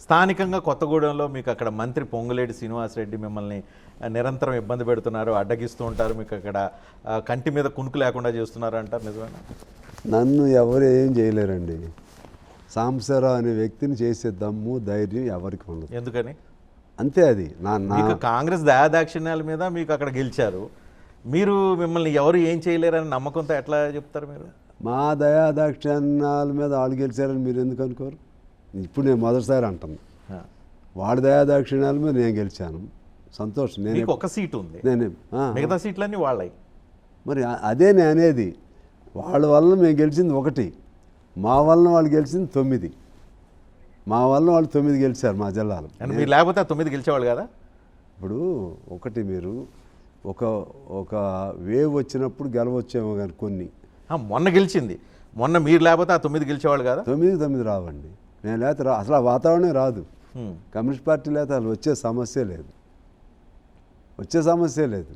స్థానికంగా కొత్తగూడెంలో మీకు అక్కడ మంత్రి పొంగులేటి శ్రీనివాసరెడ్డి మిమ్మల్ని నిరంతరం ఇబ్బంది పెడుతున్నారు, అడ్డగిస్తూ ఉంటారు, మీకు అక్కడ కంటి మీద కునుకు లేకుండా చేస్తున్నారు అంటారు, నిజమేనా? నన్ను ఎవరు ఏం చేయలేరండి. సాంబశివరావు అనే వ్యక్తిని చేసే దమ్ము ధైర్యం ఎవరికి ఉండదు. ఎందుకని? అంతే. అది మీకు కాంగ్రెస్ దయాదాక్షిణ్యాల మీద మీకు అక్కడ గెలిచారు, మీరు మిమ్మల్ని ఎవరు ఏం చేయలేరని నమ్మకంతో ఎట్లా చెప్తారు మీరు? మా దయాదాక్షిణ్యాల మీద వాళ్ళు గెలిచారని మీరు ఎందుకు అనుకోరు? ఇప్పుడు నేను మొదటిసారి అంటాను, వాడి దయాదాక్షిణ్యాల మీద నేను గెలిచాను, సంతోషం. నేను ఒక సీటు ఉంది, నేను మిగతా సీట్లన్నీ వాళ్ళవి. మరి అదే నేను అనేది, వాళ్ళ వల్ల మేము గెలిచింది 1, మా వలన వాళ్ళు గెలిచింది 9. మా వలన వాళ్ళు 9 గెలిచారు మా జిల్లాలో. మీరు లేకపోతే 9 గెలిచేవాళ్ళు కదా. ఇప్పుడు ఒకటి మీరు ఒక వేవ్ వచ్చినప్పుడు గెలవచ్చేమో కానీ కొన్ని మొన్న గెలిచింది, మొన్న మీరు లేకపోతే ఆ 9 గెలిచేవాళ్ళు కదా. 9 రావండి. నేను లేకపోతే అసలు ఆ వాతావరణం రాదు. కమ్యూనిస్ట్ పార్టీ లేకపోతే అసలు వచ్చే సమస్య లేదు.